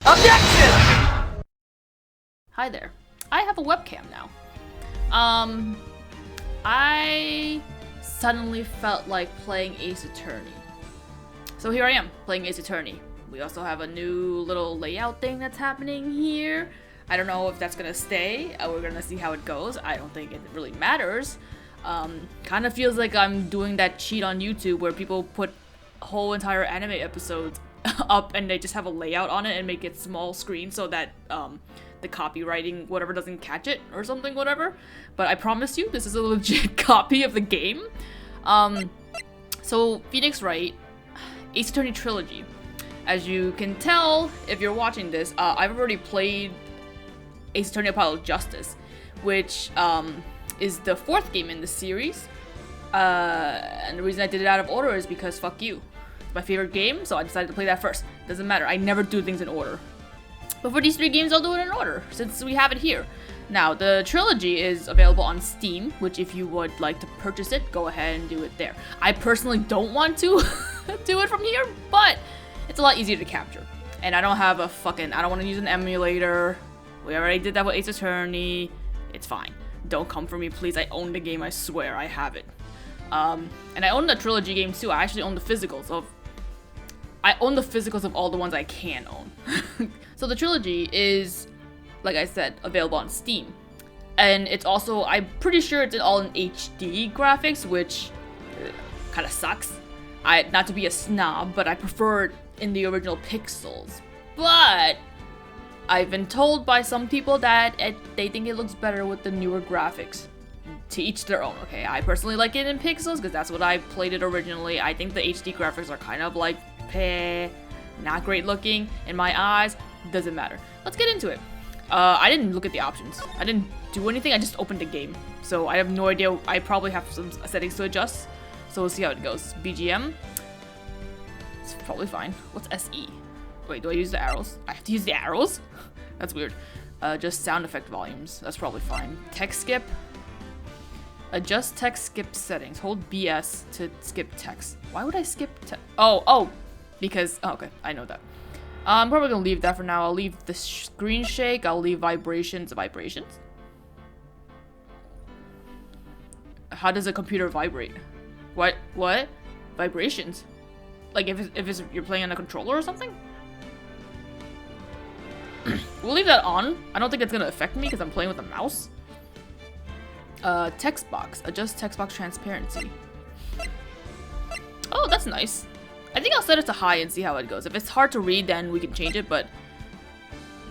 Objection! Hi there. I have a webcam now. I suddenly felt like playing Ace Attorney. So here I am, playing Ace Attorney. We also have a new little layout thing that's happening here. I don't know if that's gonna stay. We're gonna see how it goes. I don't think it really matters. Kind of feels like I'm doing that cheat on YouTube where people put whole entire anime episodes up and they just have a layout on it and make it small screen so that the copywriting whatever doesn't catch it or something, whatever. But I promise you, this is a legit copy of the game. So Phoenix Wright, Ace Attorney Trilogy. As you can tell, if you're watching this, I've already played Ace Attorney Apollo Justice, which is the 4th game in the series. And the reason I did it out of order is because fuck you. It's my favorite game, so I decided to play that first. Doesn't matter, I never do things in order. But for these 3 games, I'll do it in order, since we have it here. Now, the trilogy is available on Steam, which if you would like to purchase it, go ahead and do it there. I personally don't want to do it from here, but it's a lot easier to capture. And I don't have a I don't want to use an emulator. We already did that with Ace Attorney. It's fine. Don't come for me, please. I own the game, I swear, I have it. And I own the trilogy games too. I actually own the physicals of... I own the physicals of all the ones I can own. So the trilogy is, like I said, available on Steam. And it's also, I'm pretty sure it's all in HD graphics, which kind of sucks. Not to be a snob, but I prefer it in the original pixels. But I've been told by some people that they think it looks better with the newer graphics. To each their own, okay? I personally like it in pixels because that's what I played it originally. I think the HD graphics are kind of like, not great looking in my eyes. Doesn't matter. Let's get into it. I didn't look at the options. I didn't do anything, I just opened the game. So I have no idea, I probably have some settings to adjust. So we'll see how it goes. BGM. It's probably fine. What's SE? Wait, do I use the arrows? I have to use the arrows? That's weird. Just sound effect volumes. That's probably fine. Text skip. Adjust text skip settings. Hold BS to skip text. Why would I skip text? Oh, because, okay, I know that. I'm probably gonna leave that for now. I'll leave the screen shake. I'll leave vibrations. How does a computer vibrate? What? Vibrations? Like if you're playing on a controller or something? We'll leave that on. I don't think it's gonna affect me because I'm playing with a mouse. Text box. Adjust text box transparency. Oh, that's nice. I think I'll set it to high and see how it goes. If it's hard to read, then we can change it, but...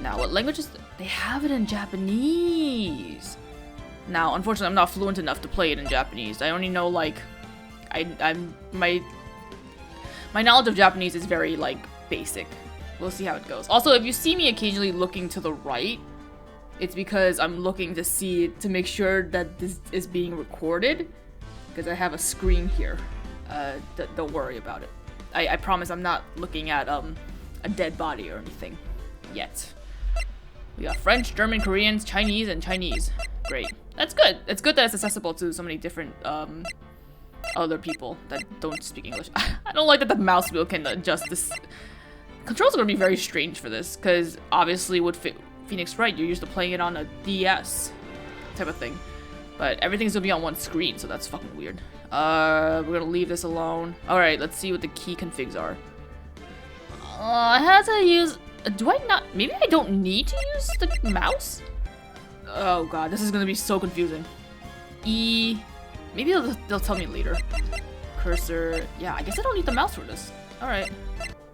Now, what languages? They have it in Japanese! Now, unfortunately, I'm not fluent enough to play it in Japanese. I only know, like... My knowledge of Japanese is very, like, basic. We'll see how it goes. Also, if you see me occasionally looking to the right, it's because I'm looking to make sure that this is being recorded. Because I have a screen here. Don't worry about it. I promise I'm not looking at a dead body or anything yet. We got French, German, Koreans, Chinese, and Chinese. Great. That's good. It's good that it's accessible to so many different other people that don't speak English. I don't like that the mouse wheel can adjust this. Controls are gonna be very strange for this because obviously with Phoenix Wright, you're used to playing it on a DS type of thing. But everything's gonna be on one screen, so that's fucking weird. We're gonna leave this alone. Alright, let's see what the key configs are. I had to use... Do I not... Maybe I don't need to use the mouse? Oh god, this is gonna be so confusing. E... Maybe they'll tell me later. Cursor... Yeah, I guess I don't need the mouse for this. Alright.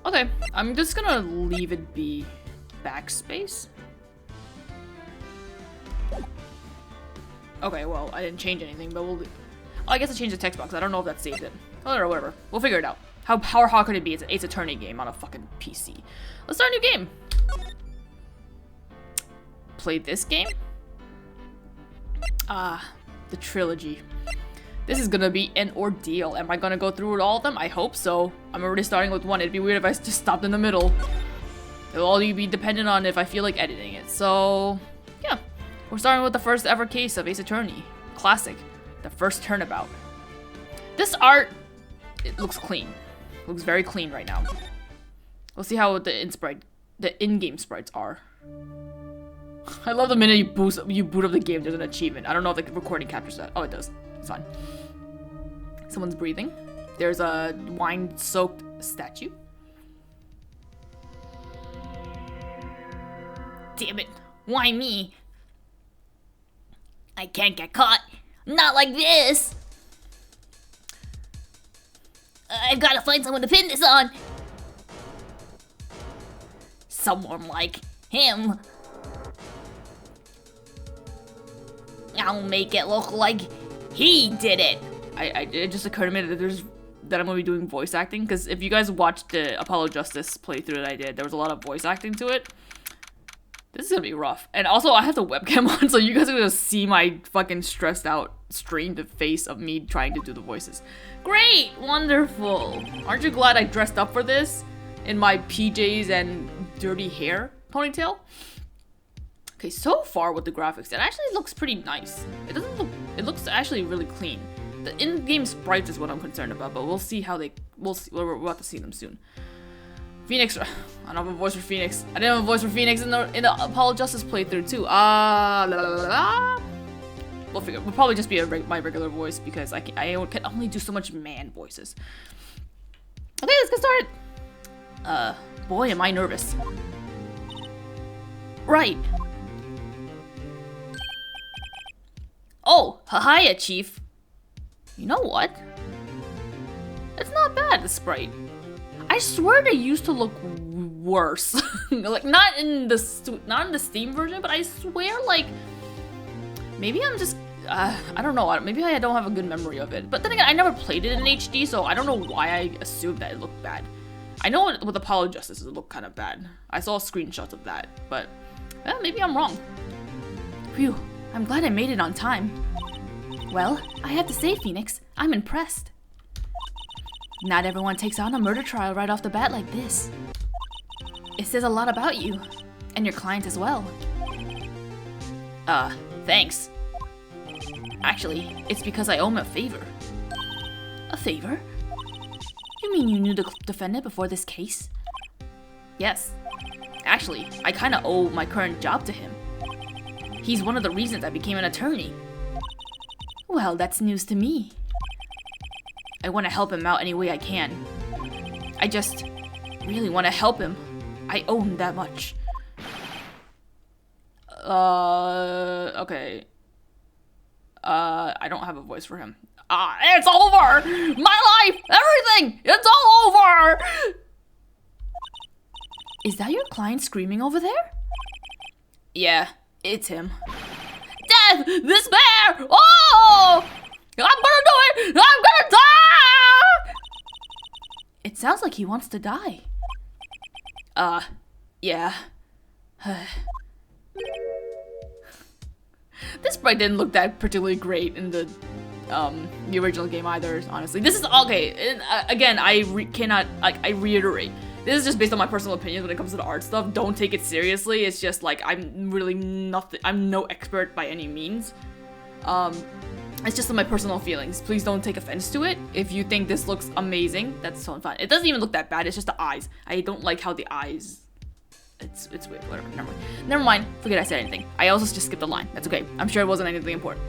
Okay, I'm just gonna leave it be backspace. Okay, well, I didn't change anything, but we'll... Oh, I guess I changed the text box. I don't know if that saved it. Or whatever. We'll figure it out. How hard could it be? It's an Ace Attorney game on a fucking PC. Let's start a new game. Play this game? The trilogy. This is gonna be an ordeal. Am I gonna go through with all of them? I hope so. I'm already starting with one. It'd be weird if I just stopped in the middle. It'll all be dependent on if I feel like editing it. So, yeah. We're starting with the first ever case of Ace Attorney. Classic. The first turnabout. This art, it looks clean. Looks very clean right now. We'll see how the insprite the in-game sprites are. I love the minute you boot up the game, there's an achievement. I don't know if the recording captures that. Oh, it does. It's fine. Someone's breathing. There's a wine-soaked statue. Damn it. Why me? I can't get caught. Not like this. I've got to find someone to pin this on. Someone like him. I'll make it look like he did it. It just occurred to me that I'm gonna be doing voice acting, because if you guys watched the Apollo Justice playthrough that I did, there was a lot of voice acting to it. This is gonna be rough. And also, I have the webcam on, so you guys are gonna see my fucking stressed out, strained face of me trying to do the voices. Great! Wonderful! Aren't you glad I dressed up for this? In my PJs and dirty hair ponytail? Okay, so far with the graphics, it actually looks pretty nice. It looks actually really clean. The in-game sprites is what I'm concerned about, but we'll see how we're about to see them soon. Phoenix, I don't have a voice for Phoenix. I didn't have a voice for Phoenix in the Apollo Justice playthrough too. We'll figure. We'll probably just be my regular voice, because I can only do so much man voices. Okay, let's get started. Boy, am I nervous. Right. Oh, hiya, Chief. You know what? It's not bad, the sprite. I swear they used to look worse. Like, not in the Steam version, but I swear, like, maybe I'm just, I don't know, maybe I don't have a good memory of it. But then again, I never played it in HD, so I don't know why I assumed that it looked bad. I know with Apollo Justice it looked kind of bad. I saw screenshots of that, but maybe I'm wrong. Phew, I'm glad I made it on time. Well, I have to say, Phoenix, I'm impressed. Not everyone takes on a murder trial right off the bat like this. It says a lot about you, and your client as well. Thanks. Actually, it's because I owe him a favor. A favor? You mean you knew the defendant before this case? Yes. Actually, I kinda owe my current job to him. He's one of the reasons I became an attorney. Well, that's news to me. I want to help him out any way I can. I just really want to help him. I owe him that much. Okay. I don't have a voice for him. It's over! My life! Everything! It's all over! Is that your client screaming over there? Yeah, it's him. Death! Despair! Oh! I'm gonna do it! I'm gonna die! It sounds like he wants to die. Yeah. This sprite didn't look that particularly great in the original game either, honestly. This is, okay, again, I reiterate. This is just based on my personal opinions when it comes to the art stuff. Don't take it seriously. It's just like, I'm no expert by any means. It's just my personal feelings. Please don't take offense to it. If you think this looks amazing, that's totally fine. It doesn't even look that bad. It's just the eyes. I don't like how the eyes... It's weird. Whatever. Never mind. Forget I said anything. I also just skipped the line. That's okay. I'm sure it wasn't anything important.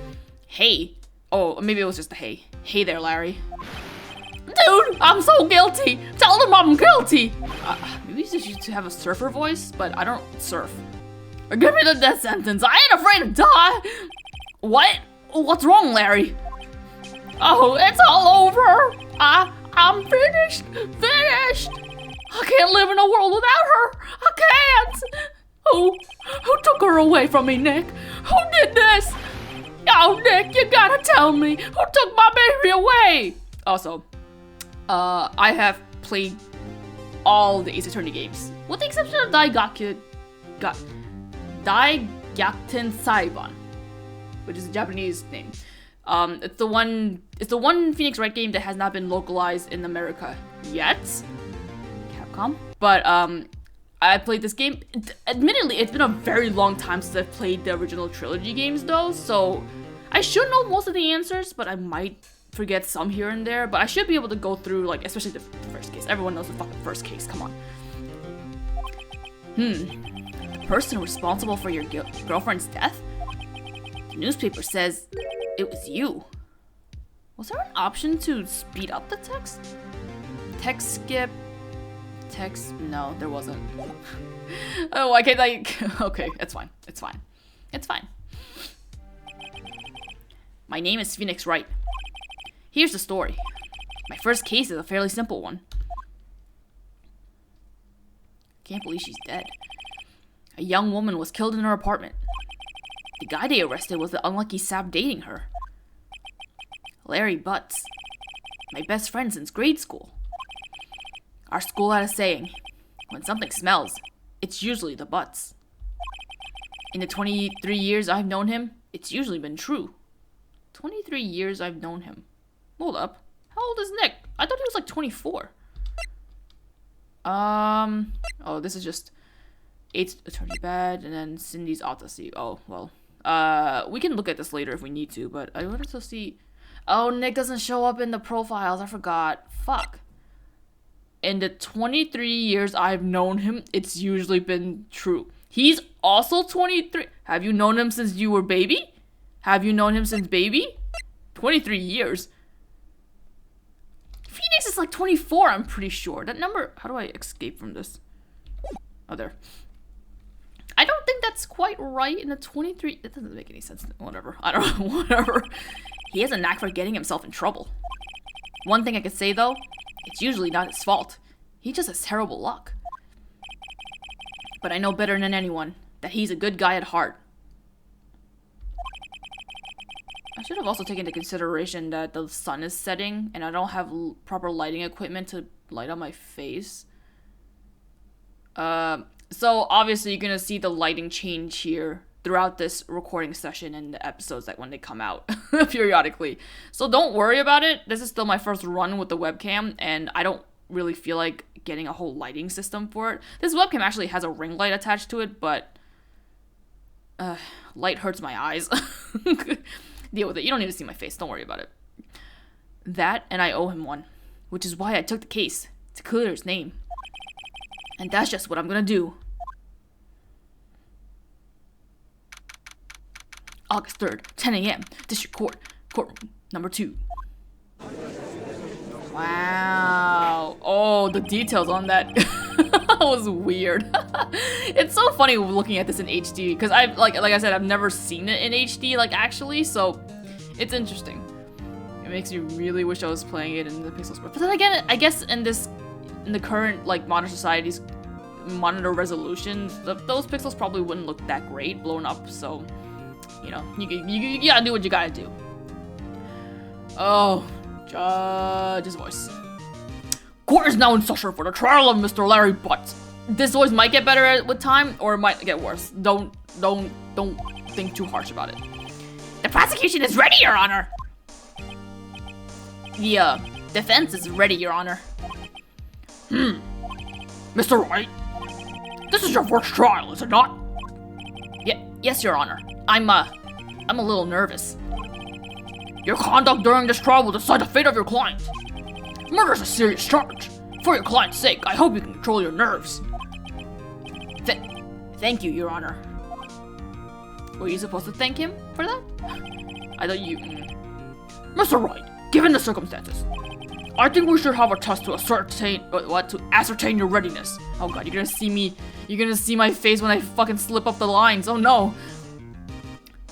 Hey. Oh, maybe it was just a hey. Hey there, Larry. Dude, I'm so guilty. Tell them I'm guilty. Maybe you should have a surfer voice, but I don't surf. Or give me the death sentence. I ain't afraid to die. What? What's wrong, Larry? Oh, it's all over. I'm finished. I can't live in a world without her. I can't. Who took her away from me, Nick? Who did this? Oh, Nick, you gotta tell me. Who took my baby away? Also, I have played all the Ace Attorney games, with the exception of Daigakuten Saiban, which is a Japanese name. It's the one Phoenix Wright game that has not been localized in America yet. Capcom. But I played this game. Admittedly, it's been a very long time since I've played the original trilogy games though, so I should know most of the answers, but I might forget some here and there. But I should be able to go through, like, especially the first case. Everyone knows the fucking first case, come on. The person responsible for your girlfriend's death? The newspaper says it was you. Was there an option to speed up the text? Text skip. Text. No, there wasn't. Oh, why can't I? Okay, it's fine. It's fine. It's fine. My name is Phoenix Wright. Here's the story. My first case is a fairly simple one. Can't believe she's dead. A young woman was killed in her apartment. The guy they arrested was the unlucky sap dating her. Larry Butts. My best friend since grade school. Our school had a saying, when something smells, it's usually the butts. In the 23 years I've known him, it's usually been true. 23 years I've known him. Hold up. How old is Nick? I thought he was like 24. Oh, this is just 8's attorney bad, and then Cindy's autopsy. Oh, well. We can look at this later if we need to, but I wanted to see... Oh, Nick doesn't show up in the profiles. I forgot. Fuck. In the 23 years I've known him, it's usually been true. He's also 23. Have you known him since you were baby? Have you known him since baby? 23 years. Phoenix is like 24, I'm pretty sure. That number... How do I escape from this? Oh, there. I don't think that's quite right in the 23... That doesn't make any sense. Whatever. I don't know. Whatever. He has a knack for getting himself in trouble. One thing I could say, though, it's usually not his fault. He just has terrible luck. But I know better than anyone that he's a good guy at heart. I should have also taken into consideration that the sun is setting and I don't have proper lighting equipment to light up my face. So obviously you're gonna see the lighting change here throughout this recording session and the episodes that when they come out periodically. So don't worry about it. This is still my first run with the webcam and I don't really feel like getting a whole lighting system for it. This webcam actually has a ring light attached to it, but light hurts my eyes. Deal with it. You don't need to see my face. Don't worry about it. That, and I owe him one. Which is why I took the case. To clear his name. And that's just what I'm gonna do. August 3rd, 10 a.m. District Court. Courtroom number 2. Wow. Oh, the details on that was weird. It's so funny looking at this in HD because I've like I said, I've never seen it in HD like actually, so it's interesting. It makes me really wish I was playing it in the pixels. But then again, I guess in the current like modern society's monitor resolutions, those pixels probably wouldn't look that great blown up. So you know, you gotta do what you gotta do. Oh. Judge's voice. Court is now in session for the trial of Mr. Larry Butts. This voice might get better with time, or it might get worse. Don't think too harsh about it. The prosecution is ready, Your Honor. The defense is ready, Your Honor. Mr. Wright, this is your first trial, is it not? Yes, Your Honor. I'm a little nervous. Your conduct during this trial will decide the fate of your client. Murder is a serious charge. For your client's sake, I hope you can control your nerves. Thank you, Your Honor. Were you supposed to thank him for that? I thought you... Mr. Wright, given the circumstances, I think we should have a test to ascertain your readiness. Oh god, you're gonna see my face when I fucking slip up the lines. Oh no.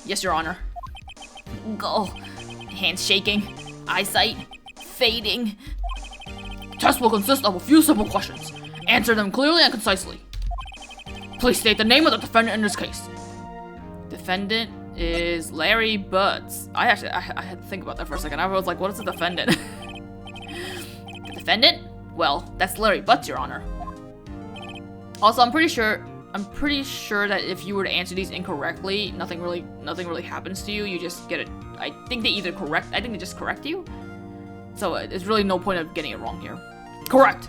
Yes, Your Honor. Go. Hands shaking, eyesight fading. Test will consist of a few simple questions. Answer them clearly and concisely. Please state the name of the defendant in this case. Defendant is Larry Butts. I had to think about that for a second. I was like, what is the defendant? The defendant? Well, that's Larry Butts, Your Honor. Also, I'm pretty sure that if you were to answer these incorrectly, nothing really happens to you. You just get it. I think they just correct you. So there's really no point of getting it wrong here. Correct.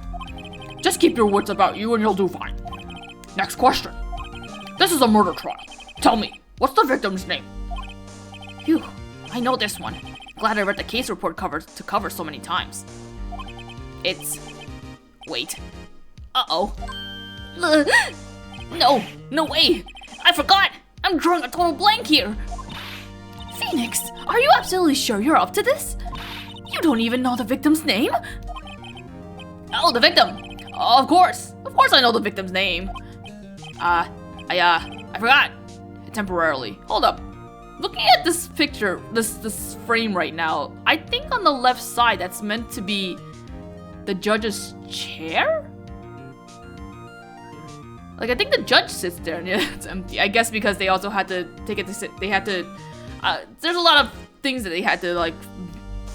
Just keep your wits about you and you'll do fine. Next question. This is a murder trial. Tell me, what's the victim's name? Phew, I know this one. Glad I read the case report to cover so many times. It's... Wait. Uh-oh. No, no way! I forgot! I'm drawing a total blank here! Phoenix, are you absolutely sure you're up to this? You don't even know the victim's name? Oh, the victim! Of course I know the victim's name. I forgot. Temporarily. Hold up. Looking at this picture, this frame right now, I think on the left side that's meant to be the judge's chair? Like, I think the judge sits there and it's empty. I guess because they also had to take it to sit. They had to. There's a lot of things that they had to like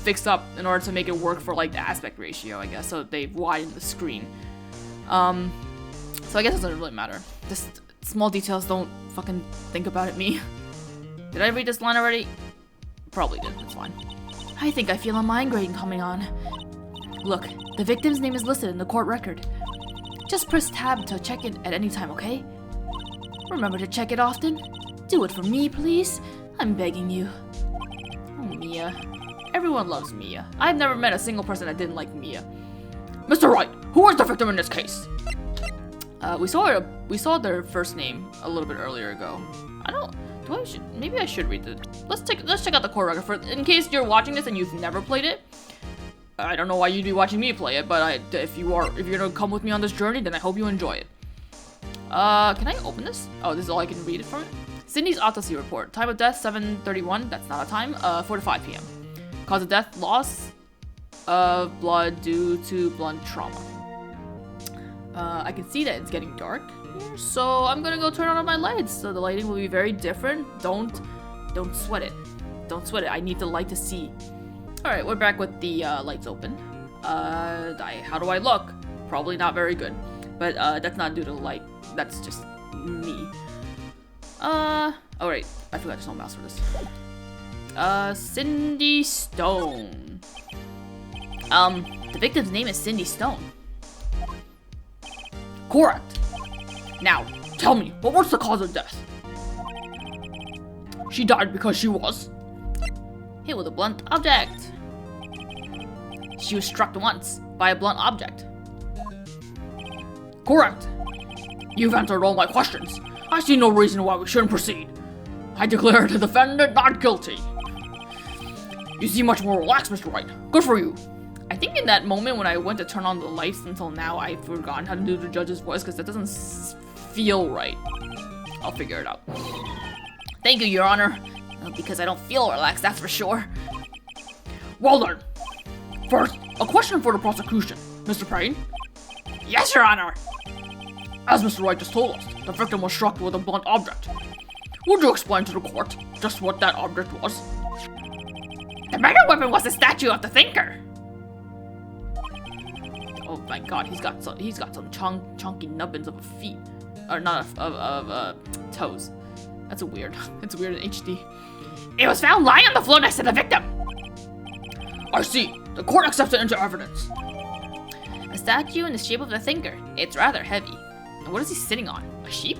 fix up in order to make it work for like the aspect ratio, I guess. So they widened the screen. So I guess it doesn't really matter. Just small details. Don't fucking think about it, me. Did I read this line already? Probably did. It's fine. I think I feel a migraine coming on. Look, the victim's name is listed in the court record. Just press tab to check it at any time, okay? Remember to check it often. Do it for me, please. I'm begging you. Oh, Mia. Everyone loves Mia. I've never met a single person that didn't like Mia. Mr. Wright, who is the victim in this case? We saw their first name a little bit earlier ago. Maybe I should read it. Let's check out the core record first. In case you're watching this and you've never played it. I don't know why you'd be watching me play it, but if you're gonna come with me on this journey, then I hope you enjoy it. Can I open this? Oh, this is all I can read it from it? Cindy's autopsy report. Time of death, 7:31. That's not a time. 4 to 5 p.m. Cause of death, loss of blood due to blunt trauma. I can see that it's getting dark here, so I'm gonna go turn on my lights. So the lighting will be very different. Don't sweat it. Don't sweat it. I need the light to see. Alright, we're back with the lights open. How do I look? Probably not very good. But that's not due to light. That's just me. Alright, I forgot there's no mouse for this. Cindy Stone. The victim's name is Cindy Stone. Correct. Now, tell me, what was the cause of death? She died because she was hit with a blunt object. She was struck once by a blunt object. Correct. You've answered all my questions. I see no reason why we shouldn't proceed. I declare the defendant not guilty. You seem much more relaxed, Mr. Wright. Good for you. I think in that moment when I went to turn on the lights until now, I've forgotten how to do the judge's voice because that doesn't feel right. I'll figure it out. Thank you, Your Honor. Because I don't feel relaxed, that's for sure. Well done. First, a question for the prosecution. Mr. Payne? Yes, Your Honor. As Mr. Wright just told us, the victim was struck with a blunt object. Would you explain to the court just what that object was? The murder weapon was the statue of the thinker. Oh my god, he's got some chunky nubbins of feet. Or not of toes. That's weird. It's weird in HD. It was found lying on the floor next to the victim. I see. The court accepts it into evidence. A statue in the shape of the thinker. It's rather heavy. And what is he sitting on? A sheep?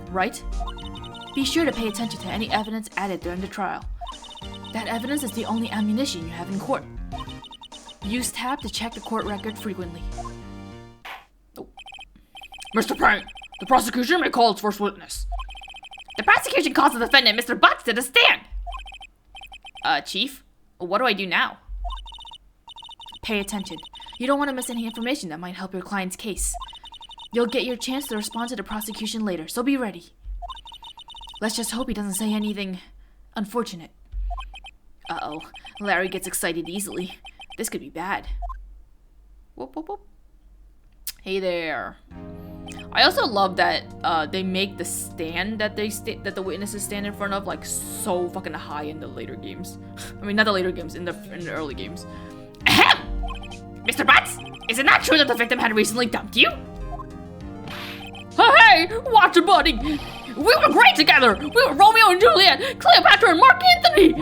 Right? Be sure to pay attention to any evidence added during the trial. That evidence is the only ammunition you have in court. Use tab to check the court record frequently. Oh. Mr. Payne, the prosecution may call its first witness. The prosecution calls the defendant, Mr. Butts, to the stand. Chief, what do I do now? Pay attention. You don't want to miss any information that might help your client's case. You'll get your chance to respond to the prosecution later, so be ready. Let's just hope he doesn't say anything unfortunate. Uh-oh, Larry gets excited easily. This could be bad. Whoop, whoop, whoop. Hey there. I also love that they make the stand that that the witnesses stand in front of like so fucking high in the later games. I mean, not the later games, in the early games. Ahem! Mr. Butts, is it not true that the victim had recently dumped you? Hey, watch it, buddy. We were great together. We were Romeo and Juliet, Cleopatra and Mark Antony.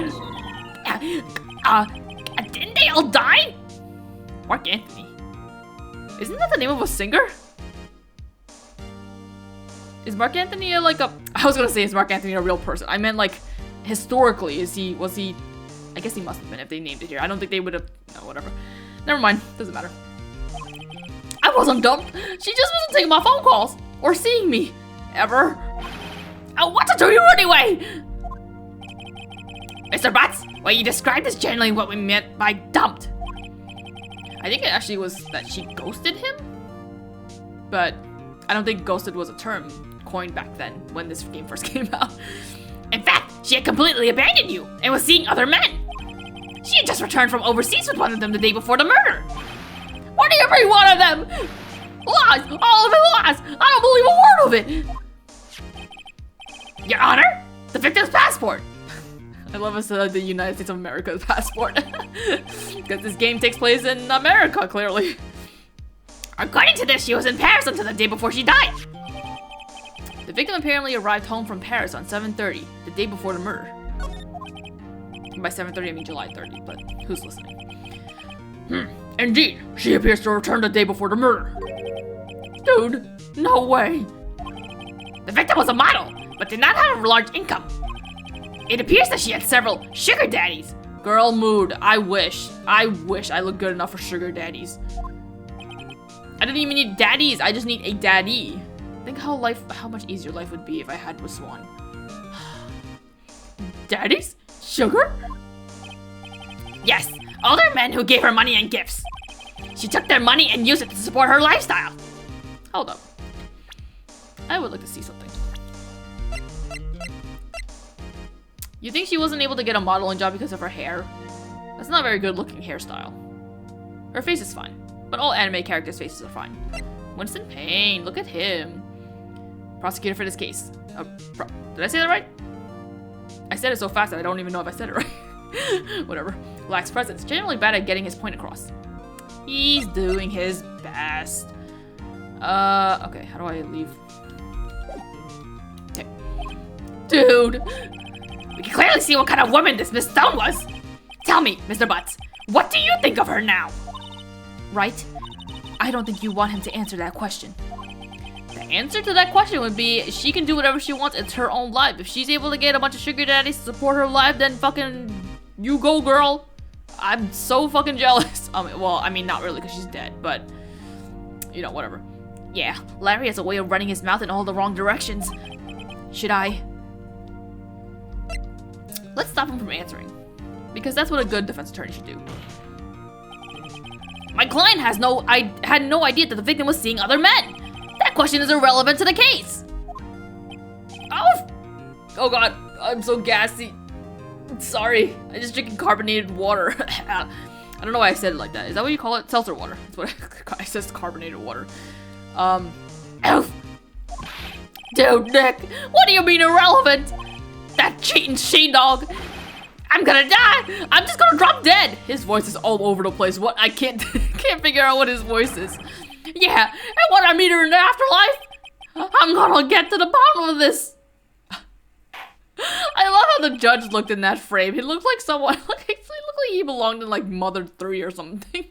Didn't they all die? Mark Antony. Isn't that the name of a singer? Is Mark Antony I was gonna say, is Mark Antony a real person? I meant like, historically, was he, I guess he must have been if they named it here. I don't think they would have, no, whatever. Never mind, doesn't matter. I wasn't dumped. She just wasn't taking my phone calls. or seeing me, ever. What to do you anyway? Mr. Butts, what you described is generally what we meant by dumped. I think it actually was that she ghosted him, but I don't think ghosted was a term coined back then when this game first came out. In fact, she had completely abandoned you and was seeing other men. She had just returned from overseas with one of them the day before the murder. What do you mean, one of them? Lies! All of it lies! I don't believe a word of it! Your Honor, the victim's passport. I love us the United States of America's passport. Because this game takes place in America, clearly. According to this, she was in Paris until the day before she died. The victim apparently arrived home from Paris on 7:30, the day before the murder. And by 7:30, I mean July 30, but who's listening? Indeed, she appears to return the day before the murder. Dude, no way. The victim was a model, but did not have a large income. It appears that she had several sugar daddies. Girl mood, I wish I looked good enough for sugar daddies. I don't even need daddies, I just need a daddy. Think how much easier life would be if I had just one. Daddies? Sugar? Yes, older men who gave her money and gifts. She took their money and used it to support her lifestyle. Hold up. I would like to see something. You think she wasn't able to get a modeling job because of her hair? That's not a very good looking hairstyle. Her face is fine, but all anime characters' faces are fine. Winston Payne, look at him. Prosecutor for this case. Did I say that right? I said it so fast that I don't even know if I said it right. Whatever. Lacks presence. Generally bad at getting his point across. He's doing his best. Okay, how do I leave? Okay. Dude! We can clearly see what kind of woman this Miss Stone was! Tell me, Mr. Butts, what do you think of her now? Right? I don't think you want him to answer that question. The answer to that question would be, she can do whatever she wants, it's her own life. If she's able to get a bunch of sugar daddies to support her life, then fucking, you go, girl. I'm so fucking jealous. Well, I mean, not really, because she's dead, but, you know, whatever. Yeah, Larry has a way of running his mouth in all the wrong directions. Should I? Let's stop him from answering, because that's what a good defense attorney should do. My client had no idea that the victim was seeing other men. That question is irrelevant to the case. Oh god, I'm so gassy. Sorry, I just drinking carbonated water. I don't know why I said it like that. Is that what you call it? Seltzer water. That's what I says, carbonated water. Dude, Nick, what do you mean irrelevant? That cheating she-dog. I'm gonna die. I'm just gonna drop dead. His voice is all over the place. What? I can't figure out what his voice is. Yeah, and when I meet her in the afterlife, I'm gonna get to the bottom of this. I love how the judge looked in that frame. He looked like someone, he looked like he belonged in like Mother 3 or something.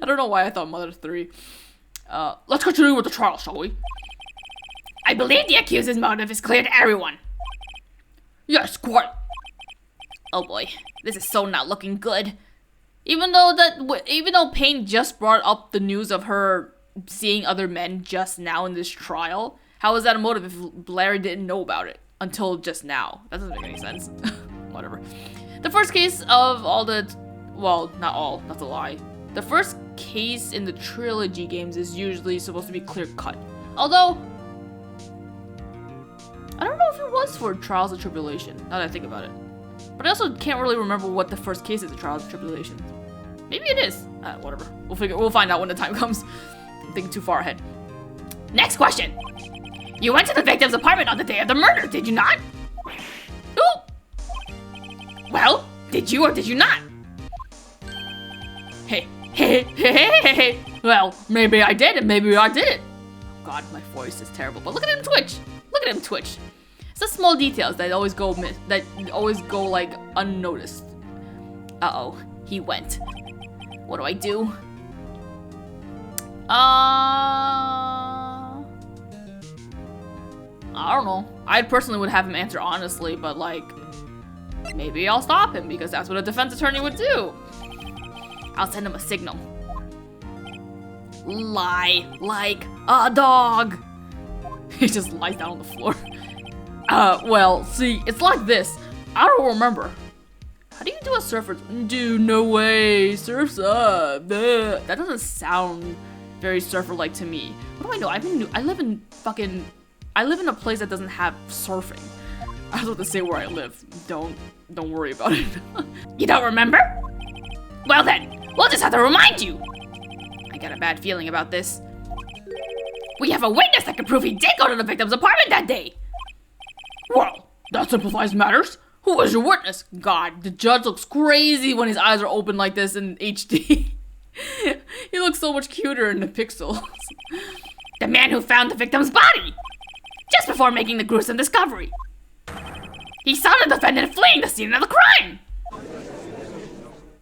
I don't know why I thought Mother 3. Let's continue with the trial, shall we? I believe the accuser's motive is clear to everyone. Yes, quite. Oh boy, this is so not looking good. Even though Payne just brought up the news of her seeing other men just now in this trial, how is that a motive if Larry didn't know about it until just now? That doesn't make any sense. Whatever. The first case of all the, well, not all, that's a lie. The first case in the trilogy games is usually supposed to be clear-cut. Although, I don't know if it was for Trials of Tribulation, now that I think about it. But I also can't really remember what the first case is of Trials of Tribulation. Maybe it is. Whatever. We'll find out when the time comes. I'm thinking too far ahead. Next question. You went to the victim's apartment on the day of the murder, did you not? Ooh. Well, did you or did you not? Hey. Well, maybe I did and maybe I didn't. Oh god, my voice is terrible. But look at him twitch. Look at him twitch. It's the small details that always go like unnoticed. Uh-oh, he went. What do I do? I don't know. I personally would have him answer honestly, but like, maybe I'll stop him because that's what a defense attorney would do. I'll send him a signal. Lie like a dog. He just lies down on the floor. Well, see, it's like this. I don't remember. How do you do a surfer? Dude, no way. Surf's up. That doesn't sound very surfer-like to me. What do I know? I live in a place that doesn't have surfing. I was about to say where I live. Don't worry about it. You don't remember? Well then, we'll just have to remind you. I got a bad feeling about this. We have a witness that can prove he did go to the victim's apartment that day. Well, that simplifies matters. Who was your witness? God, the judge looks crazy when his eyes are open like this in HD. He looks so much cuter in the pixels. The man who found the victim's body, just before making the gruesome discovery. He saw the defendant fleeing the scene of the crime.